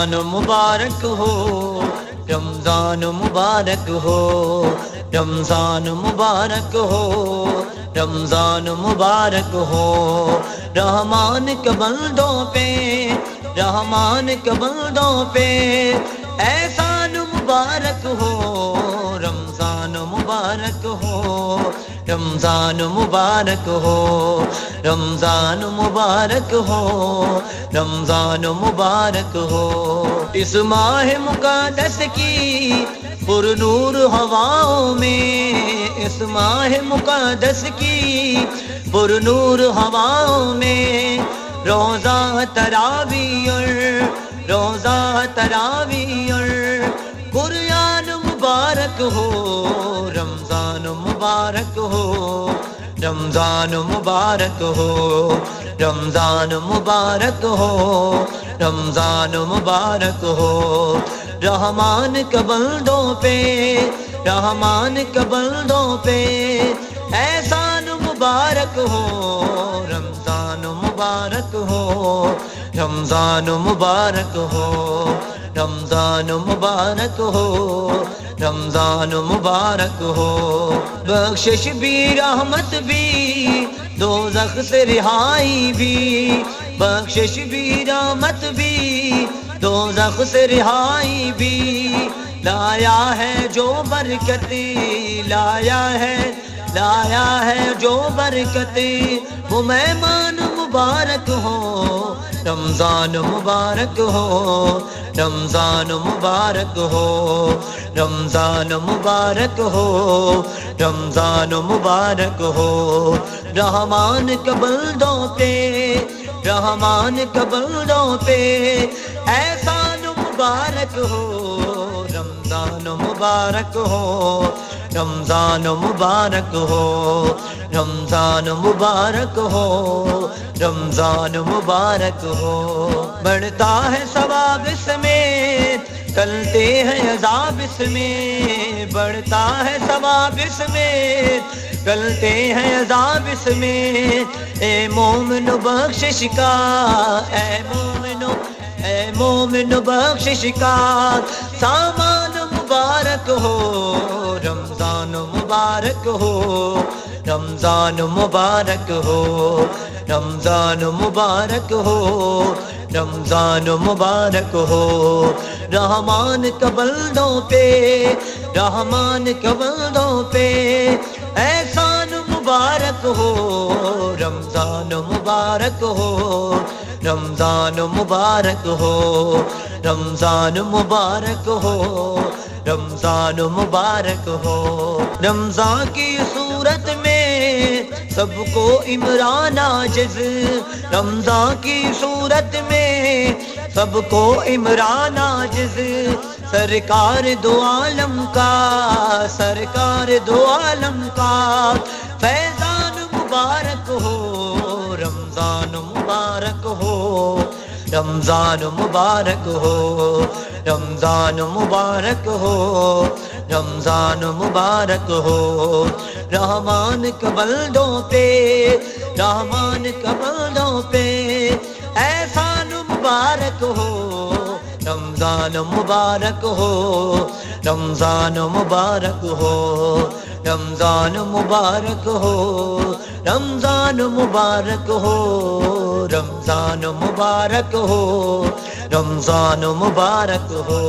رمضان مبارک ہو، رمضان مبارک ہو، رمضان مبارک ہو، رمضان مبارک ہو۔ رحمان کے بندوں پہ، رحمان کے بندوں پہ احسان مبارک ہو، رمضان مبارک ہو، رمضان مبارک ہو، رمضان مبارک ہو، رمضان مبارک ہو۔ اس ماہ مقدس کی پر نور ہواؤں میں، اس ماہ مقدس کی پر نور ہواؤں میں روزہ تراویح اور روزہ تراویح اور قرآن مبارک ہو، رمضان مبارک ہو، رمضان مبارک ہو، رمضان مبارک ہو، رمضان مبارک ہو۔ رحمان کے بندوں پہ، رحمان کے بندوں پہ احسان مبارک ہو، رمضان مبارک ہو، رمضان مبارک ہو، رمضان مبارک ہو، رمضان مبارک ہو۔ بخشش بھی، رحمت بھی، دوزخ سے رہائی بھی، بخشش بھی، رحمت بھی، دوزخ سے رہائی بھی، لایا ہے جو برکتیں، لایا ہے، لایا ہے جو برکتیں، وہ مہمان مبارک ہو، رمضان مبارک ہو، رمضان مبارک ہو، رمضان مبارک ہو، رمضان مبارک ہو۔ رحمان کے بندوں پہ، رحمان کے بندوں پہ احسان مبارک ہو، رمضان مبارک ہو، رمضان مبارک ہو، رمضان مبارک ہو، رمضان مبارک ہو۔ بڑھتا ہے ثواب اس میں، ٹلتے ہیں عذاب اس میں، بڑھتا ہے ثواب اس میں، ٹلتے ہیں عذاب اس میں۔ اے مومن بخشش کا، اے مومن، اے مومن بخشش کا سامان مبارک ہو، رمضان مبارک ہو، رمضان مبارک ہو، رمضان مبارک ہو، رمضان مبارک ہو۔ رحمان کے بندوں پہ، رحمان کے بندوں پہ احسان مبارک ہو، رمضان مبارک ہو، رمضان مبارک ہو، رمضان مبارک ہو، رمضان مبارک ہو۔ رمضان کی صورت میں سب کو عمران عاجز، رمضان کی صورت میں سب کو عمران عاجز، سرکار دو عالم کا، سرکار دو عالم کا فیضان مبارک ہو، رمضان مبارک ہو، رمضان مبارک ہو، رمضان مبارک ہو، رمضان مبارک ہو۔ رحمان کے بندوں پہ، رحمان کے بندوں پہ احسان مبارک ہو، رمضان مبارک ہو، رمضان مبارک ہو، رمضان مبارک ہو، رمضان مبارک ہو، رمضان مبارک ہو، رمضان مبارک ہو۔